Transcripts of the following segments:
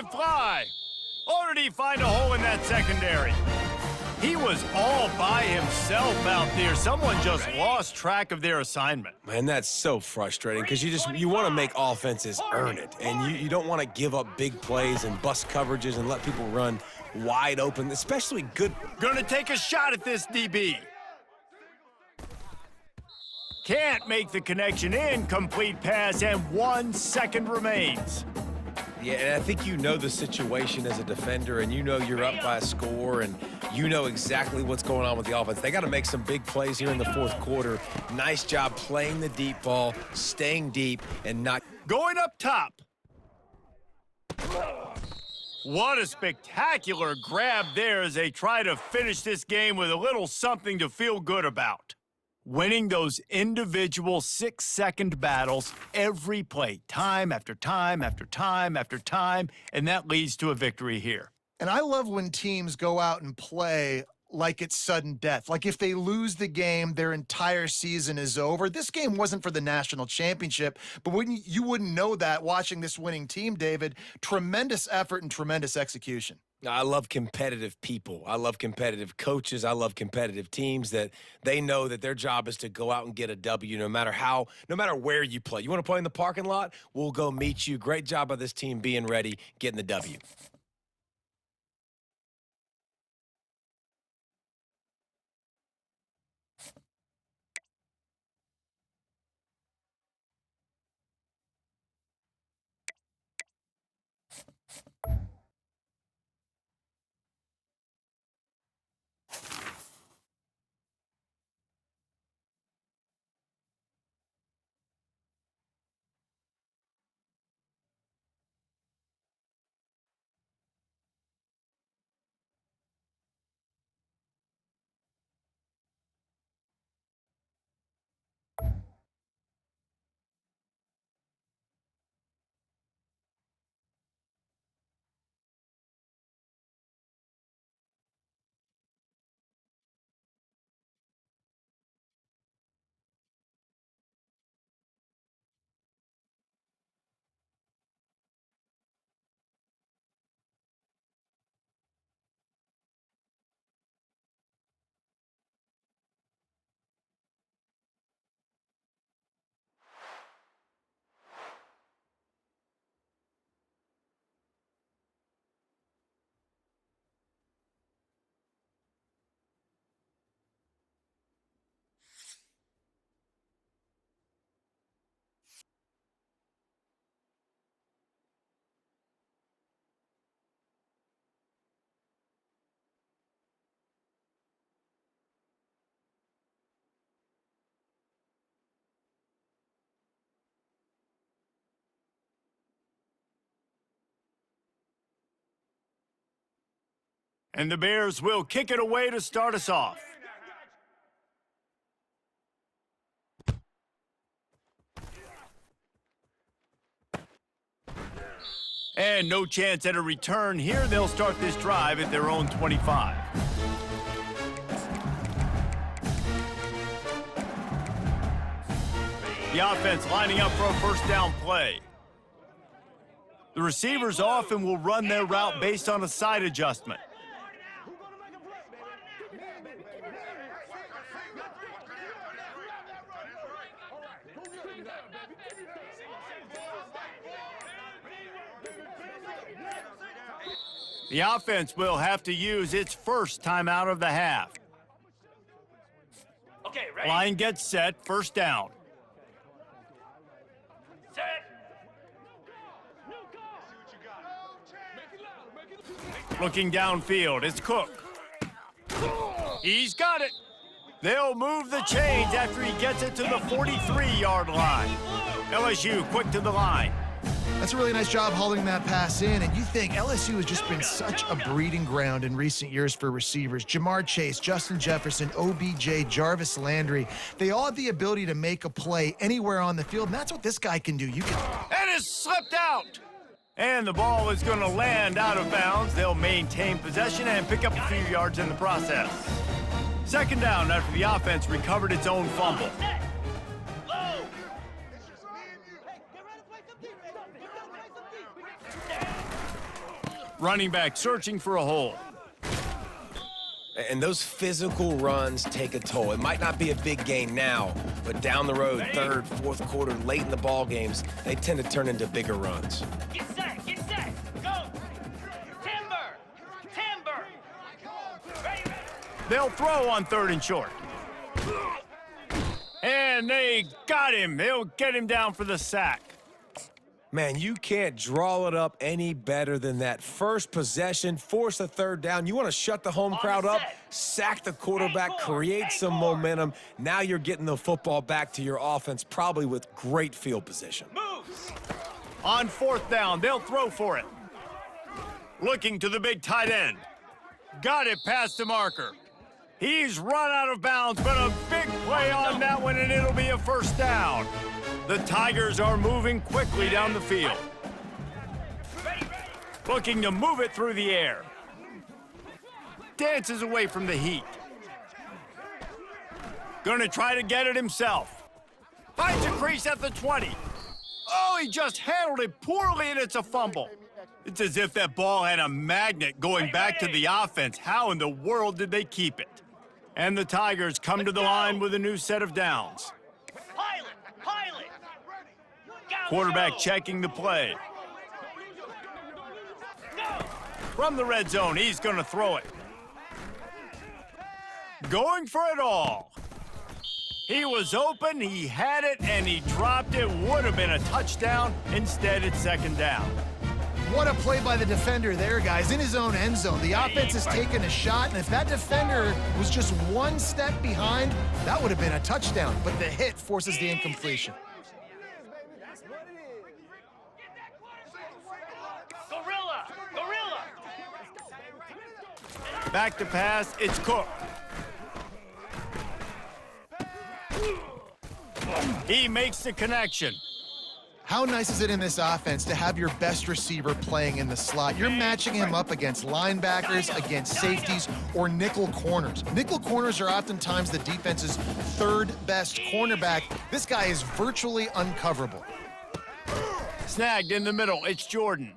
it fly. Or did he find a hole in that secondary? He was all by himself out there. Someone just lost track of their assignment. Man, that's so frustrating because you want to make offenses earn it, and you don't want to give up big plays and bust coverages and let people run wide open, especially good. Gonna take a shot at this DB. Can't make the connection. Incomplete pass, and 1 second remains. Yeah, and I think you know the situation as a defender, and you know you're up by a score, and you know exactly what's going on with the offense. They got to make some big plays here in the fourth quarter. Nice job playing the deep ball, staying deep, and not going up top. What a spectacular grab there as they try to finish this game with a little something to feel good about. Winning those individual 6-second battles every play, time after time after time after time, and that leads to a victory here. And I love when teams go out and play like it's sudden death. Like if they lose the game, their entire season is over. This game wasn't for the national championship, but you wouldn't know that watching this winning team, David. Tremendous effort and tremendous execution. I love competitive people. I love competitive coaches. I love competitive teams that they know that their job is to go out and get a W no matter where you play. You want to play in the parking lot? We'll go meet you. Great job by this team being ready, getting the W. And the Bears will kick it away to start us off. And no chance at a return here. They'll start this drive at their own 25. The offense lining up for a first down play. The receivers often will run their route based on a side adjustment. The offense will have to use its first timeout of the half. Okay, ready? Line gets set, first down. Set. Looking downfield, it's Cook. He's got it. They'll move the chains after he gets it to the 43-yard line. LSU quick to the line. That's a really nice job holding that pass in, and you think LSU has just been such a breeding ground in recent years for receivers. Jamar Chase, Justin Jefferson, OBJ, Jarvis Landry, they all have the ability to make a play anywhere on the field, and that's what this guy can do. And it's slipped out. And the ball is going to land out of bounds. They'll maintain possession and pick up a few yards in the process. Second down after the offense recovered its own fumble. Running back searching for a hole. And those physical runs take a toll. It might not be a big gain now, but down the road, third, fourth quarter, late in the ball games, they tend to turn into bigger runs. Get set, go! Timber! Timber! Ready. They'll throw on 3rd and short. And they got him. They'll get him down for the sack. Man, you can't draw it up any better than that. First possession, force a 3rd down. You want to shut the home crowd up, sack the quarterback, create some momentum. Now you're getting the football back to your offense, probably with great field position. Move! On 4th down, they'll throw for it. Looking to the big tight end. Got it past the marker. He's run out of bounds, but a big play on that one, and it'll be a 1st down. The Tigers are moving quickly down the field. Looking to move it through the air. Dances away from the heat. Gonna try to get it himself. Finds a crease at the 20. Oh, he just handled it poorly, and it's a fumble. It's as if that ball had a magnet going back to the offense. How in the world did they keep it? And the Tigers come to the line with a new set of downs. Pilot! Quarterback checking the play. Go! From the red zone, he's going to throw it. Going for it all. He was open, he had it, and he dropped it. Would have been a touchdown. Instead, it's 2nd down. What a play by the defender there, guys, in his own end zone. The offense has taken a shot, and if that defender was just 1 step behind, that would have been a touchdown. But the hit forces the incompletion. Gorilla! Back to pass, it's Cook. He makes the connection. How nice is it in this offense to have your best receiver playing in the slot? You're matching him up against linebackers, against safeties, or nickel corners. Nickel corners are oftentimes the defense's 3rd best cornerback. This guy is virtually uncoverable. Snagged in the middle, it's Jordan.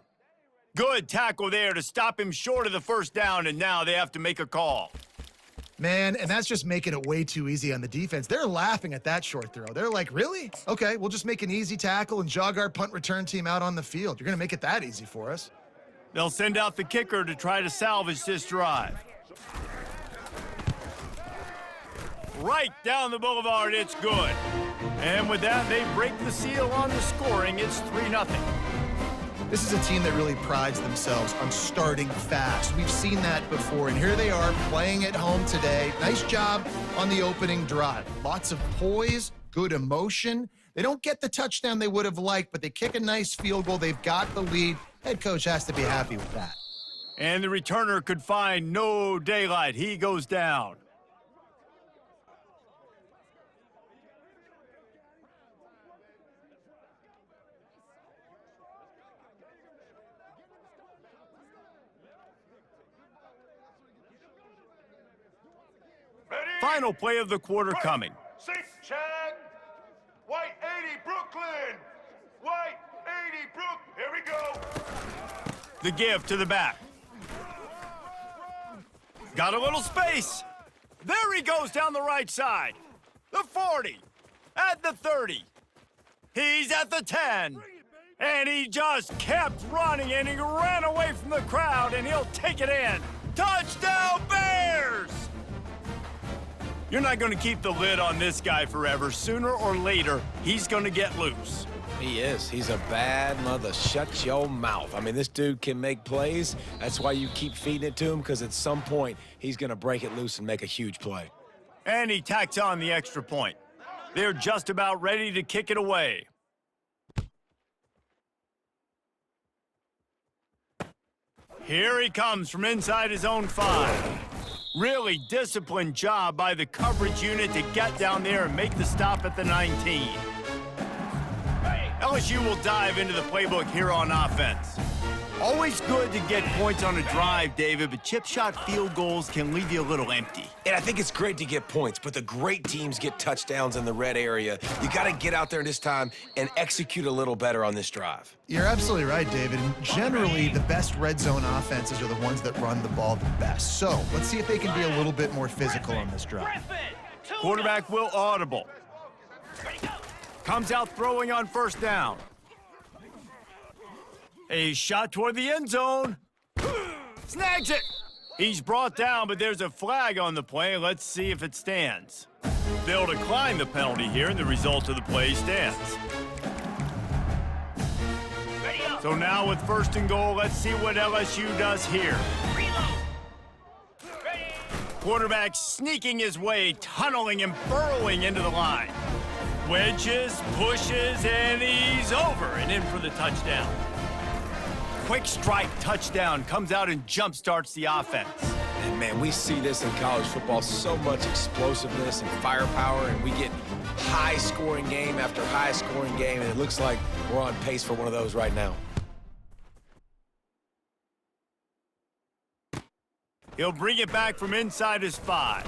Good tackle there to stop him short of the 1st down, and now they have to make a call. Man, and that's just making it way too easy on the defense. They're laughing at that short throw. They're like, really? Okay, we'll just make an easy tackle and jog our punt return team out on the field. You're going to make it that easy for us. They'll send out the kicker to try to salvage this drive. Right down the boulevard, it's good. And with that, they break the seal on the scoring. It's 3-0. This is a team that really prides themselves on starting fast. We've seen that before, and here they are playing at home today. Nice job on the opening drive. Lots of poise, good emotion. They don't get the touchdown they would have liked, but they kick a nice field goal. They've got the lead. Head coach has to be happy with that. And the returner could find no daylight. He goes down. Final play of the quarter coming. 6, Chad. White 80, Brooklyn. White 80, Brook. Here we go. The give to the back. Got a little space. There he goes down the right side. The 40. At the 30. He's at the 10. And he just kept running, and he ran away from the crowd, and he'll take it in. Touchdown, Bears! You're not going to keep the lid on this guy forever. Sooner or later, he's going to get loose. He is. He's a bad mother. Shut your mouth. I mean, this dude can make plays. That's why you keep feeding it to him, because at some point, he's going to break it loose and make a huge play. And he tacks on the extra point. They're just about ready to kick it away. Here he comes from inside his own 5. Really disciplined job by the coverage unit to get down there and make the stop at the 19. LSU will dive into the playbook here on offense. Always good to get points on a drive, David, but chip shot field goals can leave you a little empty. And I think it's great to get points, but the great teams get touchdowns in the red area. You got to get out there this time and execute a little better on this drive. You're absolutely right, David. And generally, the best red zone offenses are the ones that run the ball the best. So let's see if they can be a little bit more physical on this drive. Griffin, two Quarterback will audible. Ready, go. Comes out throwing on first down. A shot toward the end zone. Snags it. He's brought down, but there's a flag on the play. Let's see if it stands. They'll decline the penalty here, and the result of the play stands. Ready, go. So now with first and goal, let's see what LSU does here. Reload. Ready. Quarterback sneaking his way, tunneling and burrowing into the line. Wedges, pushes, and he's over and in for the touchdown. Quick strike touchdown, comes out and jump starts the offense. And man, we see this in college football, so much explosiveness and firepower, and we get high-scoring game after high-scoring game, and it looks like we're on pace for one of those right now. He'll bring it back from inside his 5.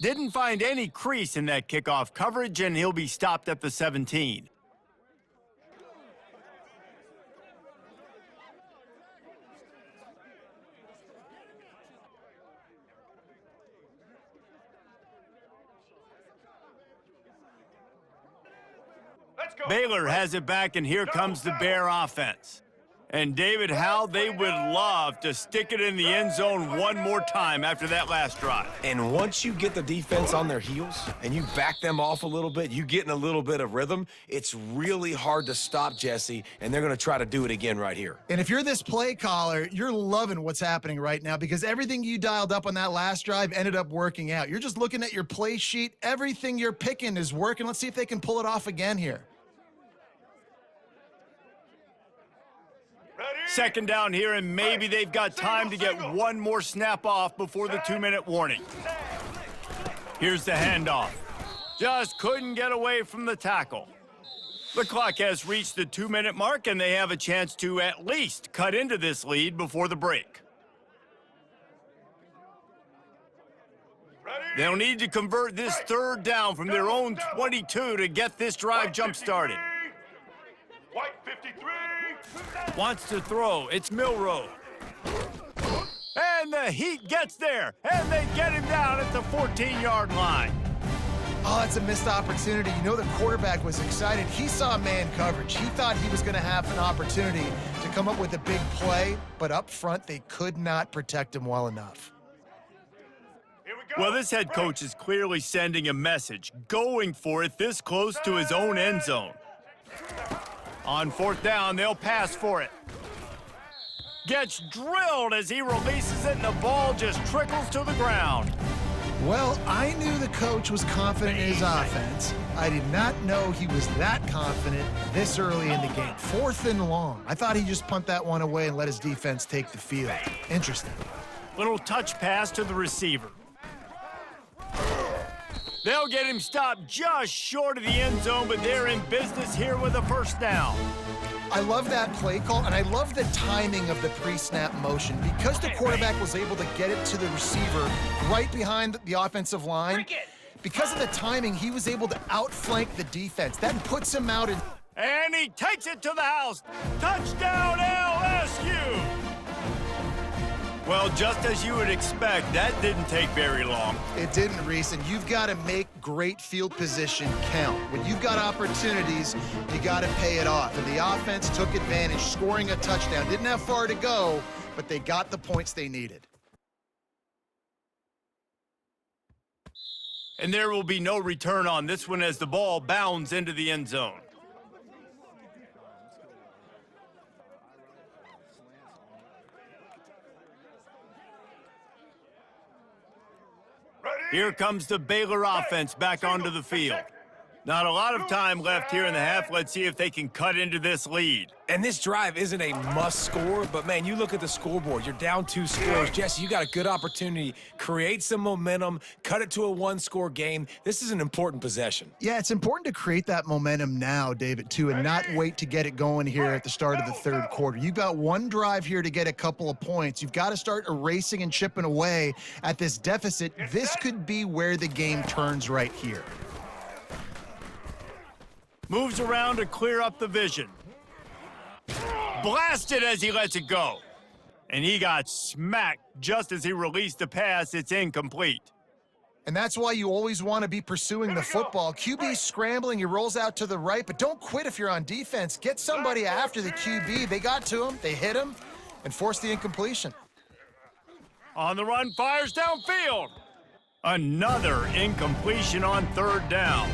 Didn't find any crease in that kickoff coverage, and he'll be stopped at the 17. Let's go. Baylor has it back, and here comes the Bear offense. And David, how they would love to stick it in the end zone one more time after that last drive. And once you get the defense on their heels and you back them off a little bit, you get in a little bit of rhythm, it's really hard to stop, Jesse, and they're going to try to do it again right here. And if you're this play caller, you're loving what's happening right now because everything you dialed up on that last drive ended up working out. You're just looking at your play sheet. Everything you're picking is working. Let's see if they can pull it off again here. Ready? Second down here, and maybe they've got time to get one more snap off before the 2-minute warning. Here's the handoff. Just couldn't get away from the tackle. The clock has reached the 2-minute mark, and they have a chance to at least cut into this lead before the break. Ready? They'll need to convert this third down from their own 22 to get this drive jump-started. White 53. Wants to throw. It's Milroe. And the Heat gets there, and they get him down at the 14-yard line. Oh, that's a missed opportunity. You know the quarterback was excited. He saw man coverage. He thought he was going to have an opportunity to come up with a big play, but up front, they could not protect him well enough. Here we go. Well, this head coach is clearly sending a message, going for it this close to his own end zone. On fourth down, they'll pass for it. Gets drilled as he releases it, and the ball just trickles to the ground. Well, I knew the coach was confident in his offense. I did not know he was that confident this early in the game. 4th and long. I thought he'd just punt that one away and let his defense take the field. Interesting. Little touch pass to the receiver. They'll get him stopped just short of the end zone, but they're in business here with a first down. I love that play call, and I love the timing of the pre-snap motion. Because the quarterback was able to get it to the receiver right behind the offensive line, because of the timing, he was able to outflank the defense. That puts him out in... And he takes it to the house. Touchdown, LSU! Well, just as you would expect, that didn't take very long. It didn't, Reese, and you've got to make great field position count. When you've got opportunities, you got to pay it off. And the offense took advantage, scoring a touchdown. Didn't have far to go, but they got the points they needed. And there will be no return on this one as the ball bounds into the end zone. Here comes the Baylor offense back onto the field. Not a lot of time left here in the half. Let's see if they can cut into this lead. And this drive isn't a must score, but man, you look at the scoreboard. You're down 2 scores. Jesse, you got a good opportunity. Create some momentum. Cut it to a 1-score game. This is an important possession. Yeah, it's important to create that momentum now, David, too, and not wait to get it going here at the start of the third quarter. You've got one drive here to get a couple of points. You've got to start erasing and chipping away at this deficit. This could be where the game turns right here. Moves around to clear up the vision. Blasted as he lets it go. And he got smacked just as he released the pass. It's incomplete. And that's why you always want to be pursuing the football. QB's scrambling, he rolls out to the right, but don't quit if you're on defense. Get somebody after the QB. They got to him, they hit him, and forced the incompletion. On the run, fires downfield. Another incompletion on third down.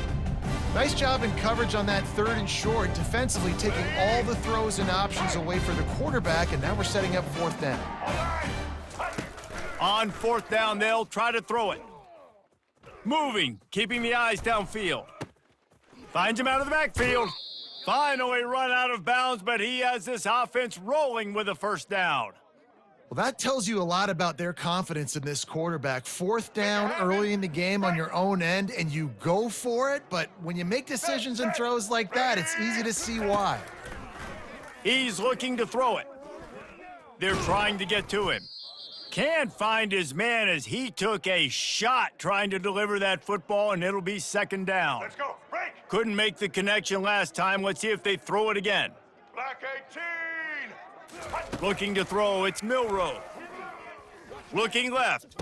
Nice job in coverage on that 3rd and short, defensively taking all the throws and options away for the quarterback, and now we're setting up 4th down. On 4th down, they'll try to throw it. Moving, keeping the eyes downfield. Finds him out of the backfield. Finally run out of bounds, but he has this offense rolling with a 1st down. Well, that tells you a lot about their confidence in this quarterback. 4th down early in the game on your own end, and you go for it, but when you make decisions and throws like that, it's easy to see why. He's looking to throw it. They're trying to get to him. Can't find his man as he took a shot trying to deliver that football, and it'll be 2nd down. Let's go. Break. Couldn't make the connection last time. Let's see if they throw it again. Black 18. Looking to throw, it's Milroe. Looking left.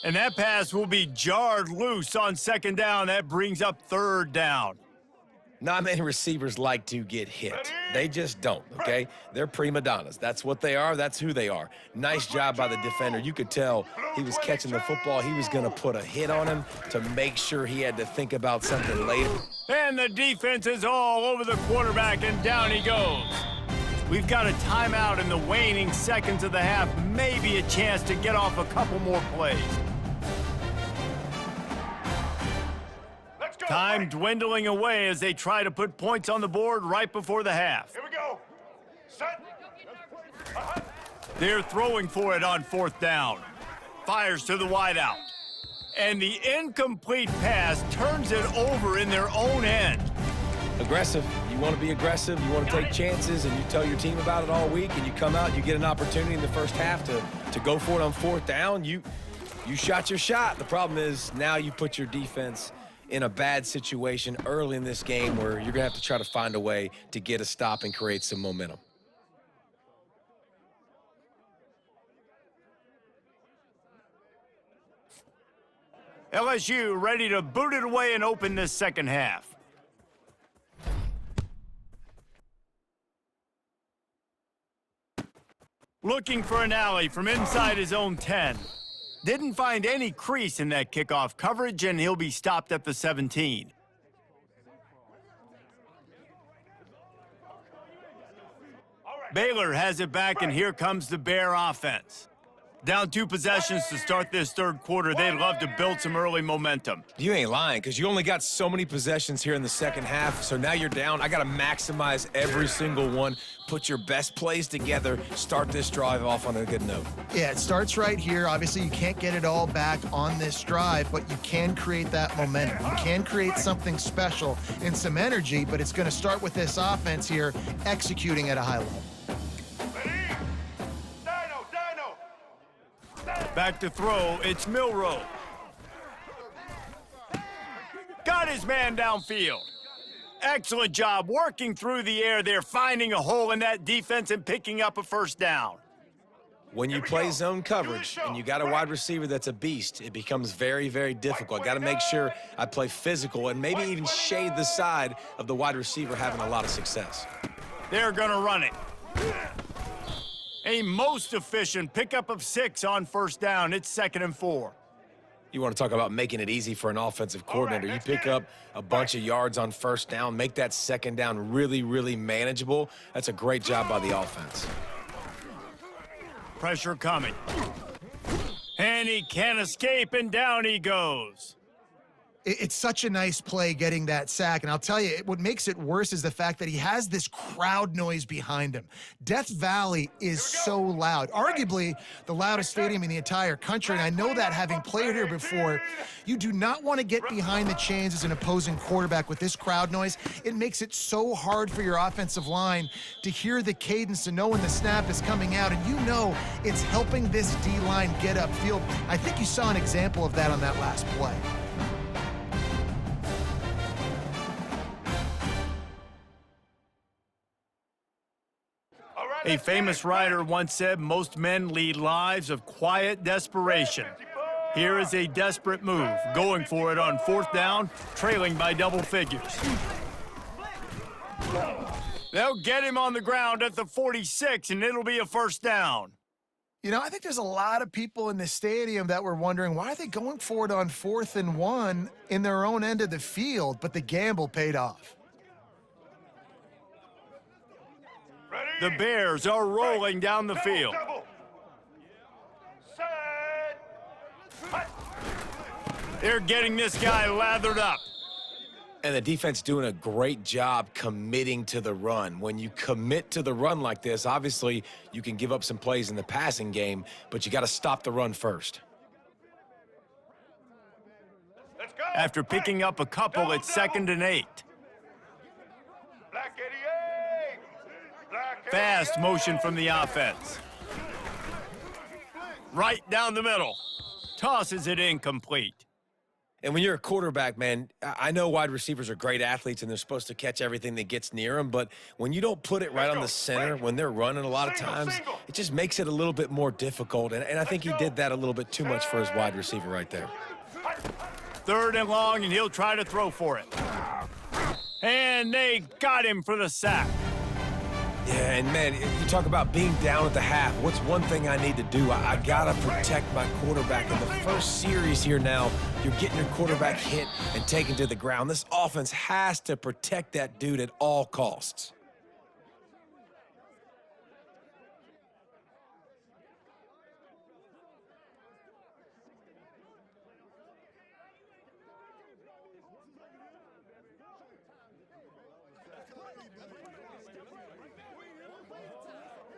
And that pass will be jarred loose on 2nd down. That brings up 3rd down. Not many receivers like to get hit. They just don't, okay? They're prima donnas. That's what they are. That's who they are. Nice job by the defender. You could tell he was catching the football. He was going to put a hit on him to make sure he had to think about something later. And the defense is all over the quarterback, and down he goes. We've got a timeout in the waning seconds of the half. Maybe a chance to get off a couple more plays. Let's go. Time Break. dwindling away as they try to put points on the board right before the half. Here we go. Set. They're throwing for it on 4th down. Fires to the wideout. And the incomplete pass turns it over in their own end. Aggressive. You want to be aggressive. You want to take chances, and you tell your team about it all week, and you come out, you get an opportunity in the first half to go for it on 4th down. You shot your shot. The problem is now you put your defense in a bad situation early in this game where you're going to have to try to find a way to get a stop and create some momentum. LSU ready to boot it away and open this 2nd half. Looking for an alley from inside his own 10. Didn't find any crease in that kickoff coverage, and he'll be stopped at the 17. Baylor has it back, and here comes the Bear offense. Down 2 possessions to start this 3rd quarter. They'd love to build some early momentum. You ain't lying, because you only got so many possessions here in the 2nd half, so now you're down. I got to maximize every single one, put your best plays together, start this drive off on a good note. Yeah, it starts right here. Obviously, you can't get it all back on this drive, but you can create that momentum. You can create something special and some energy, but it's going to start with this offense here executing at a high level. Back to throw, it's Milroe. Got his man downfield. Excellent job working through the air there, finding a hole in that defense and picking up a 1st down. When you play zone coverage and you got a wide receiver that's a beast, it becomes very, very difficult. I got to make sure I play physical and maybe even shade the side of the wide receiver having a lot of success. They're going to run it. A most efficient pickup of 6 on 1st down. It's 2nd and 4. You want to talk about making it easy for an offensive coordinator. You pick up a bunch of yards on 1st down, make that 2nd down really, really manageable. That's a great job by the offense. Pressure coming. And he can't escape, and down he goes. It's such a nice play getting that sack. And I'll tell you, what makes it worse is the fact that he has this crowd noise behind him. Death Valley is so loud, arguably the loudest stadium in the entire country. And I know that having played here before, you do not want to get behind the chains as an opposing quarterback with this crowd noise. It makes it so hard for your offensive line to hear the cadence, to know when the snap is coming out. And you know it's helping this D-line get upfield. I think you saw an example of that on that last play. A famous writer once said most men lead lives of quiet desperation. Here is a desperate move, going for it on 4th down, trailing by double figures. They'll get him on the ground at the 46, and it'll be a 1st down. You know, I think there's a lot of people in the stadium that were wondering, why are they going for it on 4th and 1 in their own end of the field? But the gamble paid off. The Bears are rolling down the field. Double. Set. Hut. They're getting this guy lathered up. And the defense doing a great job committing to the run. When you commit to the run like this, obviously you can give up some plays in the passing game, but you got to stop the run first. Let's go. After picking up a couple, it's 2nd and 8. Black 88. Black 88. Fast motion from the offense. Right down the middle. Tosses it incomplete. And when you're a quarterback, man, I know wide receivers are great athletes and they're supposed to catch everything that gets near them, but when you don't put it right on the center, when they're running a lot of times, it just makes it a little bit more difficult. And I think he did that a little bit too much for his wide receiver right there. 3rd and long, and he'll try to throw for it. And they got him for the sack. Yeah, and man, you talk about being down at the half. What's one thing I need to do? I got to protect my quarterback. In the first series here now, you're getting your quarterback hit and taken to the ground. This offense has to protect that dude at all costs.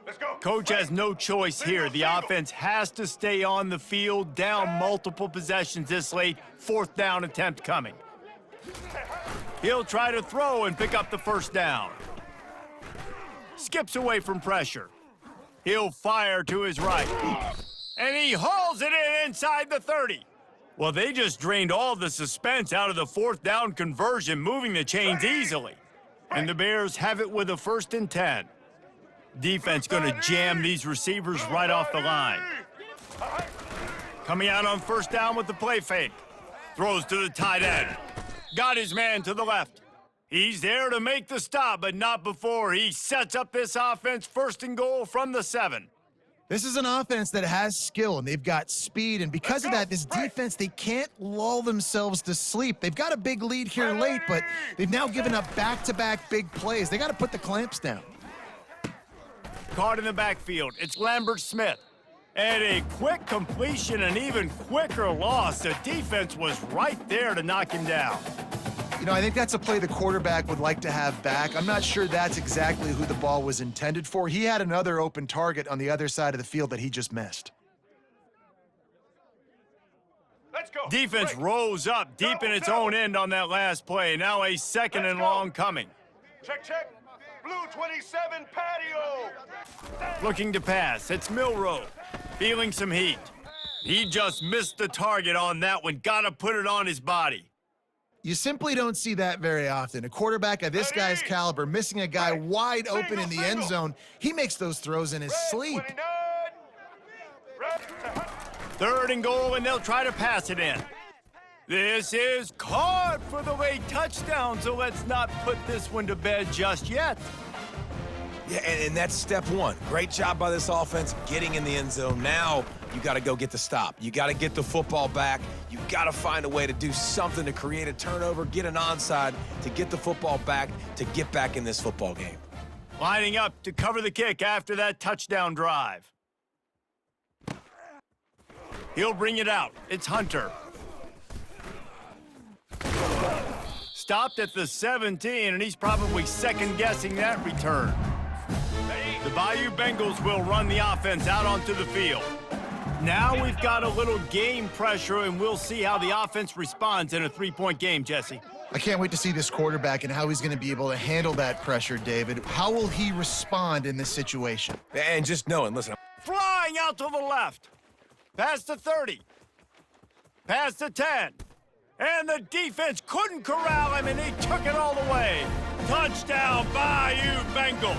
Let's go. Coach has no choice here. The offense has to stay on the field, down multiple possessions this late. 4th down attempt coming. He'll try to throw and pick up the 1st down. Skips away from pressure. He'll fire to his right. And he hauls it in inside the 30. Well, they just drained all the suspense out of the 4th down conversion, moving the chains easily. And the Bears have it with a 1st and 10. Defense going to jam these receivers right off the line. Coming out on 1st down with the play fake. Throws to the tight end. Got his man to the left. He's there to make the stop, but not before he sets up this offense 1st and goal from the 7. This is an offense that has skill, and they've got speed, and because of that, this defense, they can't lull themselves to sleep. They've got a big lead here late, but they've now given up back-to-back big plays. They got to put the clamps down. Caught in the backfield. It's Lambert Smith. And a quick completion, an even quicker loss. The defense was right there to knock him down. You know, I think that's a play the quarterback would like to have back. I'm not sure that's exactly who the ball was intended for. He had another open target on the other side of the field that he just missed. Let's go. Defense Break. rose up deep in its own end on that last play. Now a 2nd and long coming. Check, check. Blue 27 patio. Looking to pass. It's Milroe. Feeling some heat. He just missed the target on that one. Got to put it on his body. You simply don't see that very often. A quarterback of this guy's caliber missing a guy wide open in the end zone. He makes those throws in his sleep. 29. Red. 3rd and goal, and they'll try to pass it in. This is caught for the late touchdown, so let's not put this one to bed just yet. Yeah, and that's step one. Great job by this offense getting in the end zone. Now you got to go get the stop. You got to get the football back. You got to find a way to do something to create a turnover, get an onside, to get the football back, to get back in this football game. Lining up to cover the kick after that touchdown drive. He'll bring it out. It's Hunter. Stopped at the 17, and he's probably second-guessing that return. The Bayou Bengals will run the offense out onto the field. Now we've got a little game pressure, and we'll see how the offense responds in a three-point game, Jesse. I can't wait to see this quarterback and how he's going to be able to handle that pressure, David. How will he respond in this situation? And just knowing, listen, Flying out to the left. Past the 30. Past the 10. And the defense couldn't corral him, and he took it all the way. Touchdown, Bayou Bengals.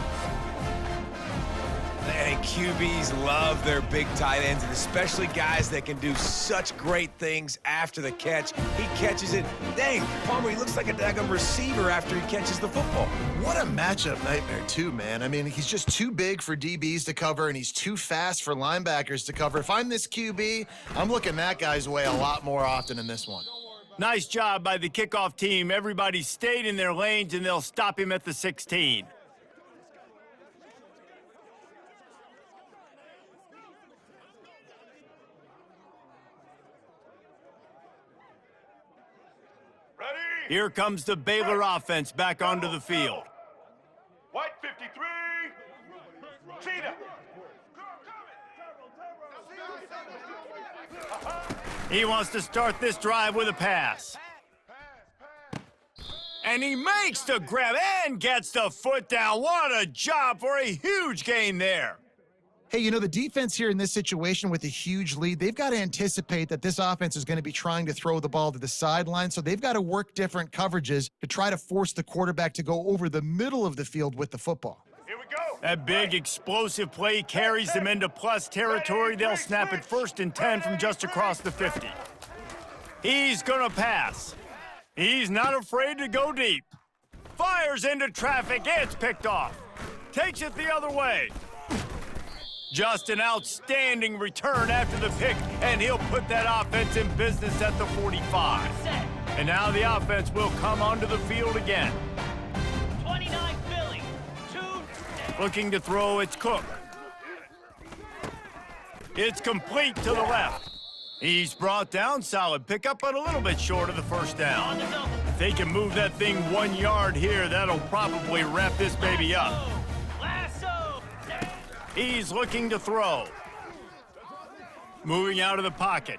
and QBs love their big tight ends, and especially guys that can do such great things after the catch. He catches it. Dang, Palmer, he looks like a daggum receiver after he catches the football. What a matchup nightmare, too, man. I mean, he's just too big for DBs to cover, and he's too fast for linebackers to cover. If I'm this QB, I'm looking that guy's way a lot more often in this one. Nice job by the kickoff team. Everybody stayed in their lanes, and they'll stop him at the 16. Ready? Here comes the Baylor offense back onto the field. White 53. Cheetah. He wants to start this drive with a pass. And he makes the grab and gets the foot down. What a job for a huge gain there. Hey, you know, the defense here in this situation with a huge lead, they've got to anticipate that this offense is going to be trying to throw the ball to the sideline, so they've got to work different coverages to try to force the quarterback to go over the middle of the field with the football. Here we go. That big explosive play carries them into plus territory. They'll snap it 1st and 10 from just across the 50. He's gonna pass. He's not afraid to go deep. Fires into traffic, it's picked off. Takes it the other way. Just an outstanding return after the pick, and he'll put that offense in business at the 45. And now the offense will come onto the field again. 29 Philly. 2. Looking to throw, it's Cook. It's complete to the left. He's brought down, solid pickup, but a little bit short of the first On down. the double. If they can move that thing 1 yard here, that'll probably wrap this baby up. Lasso. He's looking to throw. Moving out of the pocket.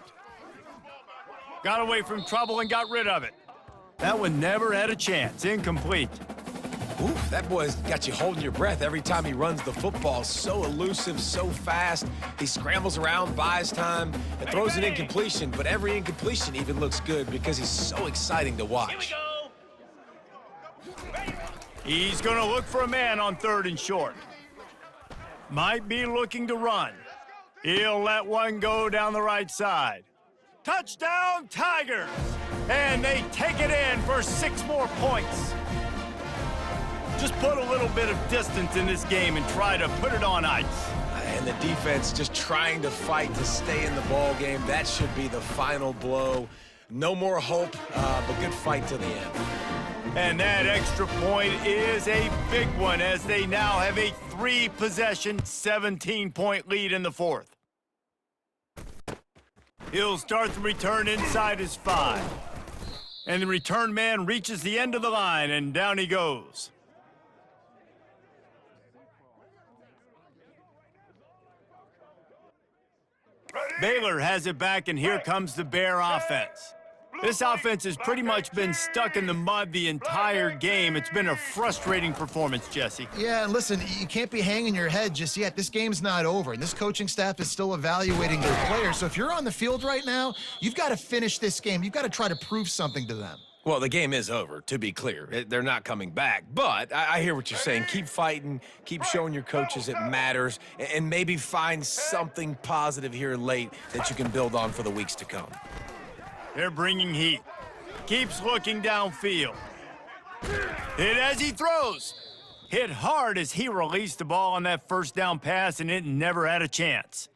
Got away from trouble and got rid of it. That one never had a chance. Incomplete. Oof, that boy's got you holding your breath every time he runs the football. So elusive, so fast. He scrambles around, buys time, and throws an incompletion, but every incompletion even looks good because he's so exciting to Here we watch. go. Ready. He's going to look for a man on 3rd and short. Might be looking to run. He'll let one go down the right side. Touchdown, Tigers! And they take it in for 6 more points. Just put a little bit of distance in this game and try to put it on ice. And the defense just trying to fight to stay in the ball game. That should be the final blow. No more hope, but good fight to the end. And that extra point is a big one as they now have a 3-possession, 17-point lead in the 4th. He'll start the return inside his 5. And the return man reaches the end of the line, and down he goes. Baylor has it back, and here comes the Bear offense. This offense has pretty much been stuck in the mud the entire game. It's been a frustrating performance, Jesse. Yeah, and listen, you can't be hanging your head just yet. This game's not over, and this coaching staff is still evaluating their players. So if you're on the field right now, you've got to finish this game. You've got to try to prove something to them. Well, the game is over, to be clear. They're not coming back. But I hear what you're saying. Keep fighting. Keep showing your coaches it matters. And maybe find something positive here late that you can build on for the weeks to come. They're bringing heat. Keeps looking downfield. Hit as he throws. Hit hard as he released the ball on that 1st down pass, and it never had a chance.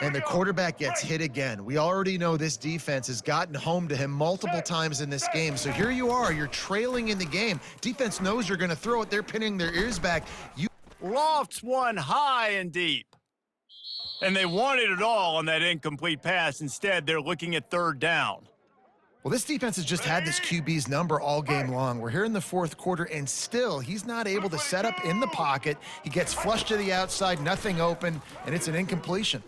And the quarterback gets hit again. We already know this defense has gotten home to him multiple times in this game. So here you are, you're trailing in the game. Defense knows you're going to throw it. They're pinning their ears back. Lofts one high and deep. And they wanted it all on that incomplete pass. Instead, they're looking at 3rd down. Well, this defense has just had this QB's number all game long. We're here in the fourth quarter, and still he's not able to set up in the pocket. He gets flushed to the outside, nothing open, and it's an incompletion.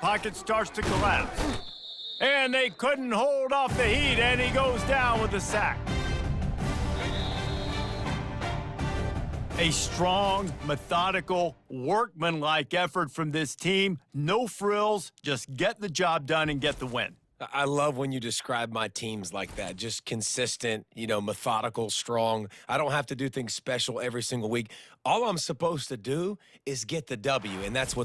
Pocket starts to collapse. And they couldn't hold off the heat, and he goes down with a sack. A strong, methodical, workmanlike effort from this team. No frills, just get the job done and get the win. I love when you describe my teams like that. Just consistent, methodical, strong. I don't have to do things special every single week. All I'm supposed to do is get the W, and that's what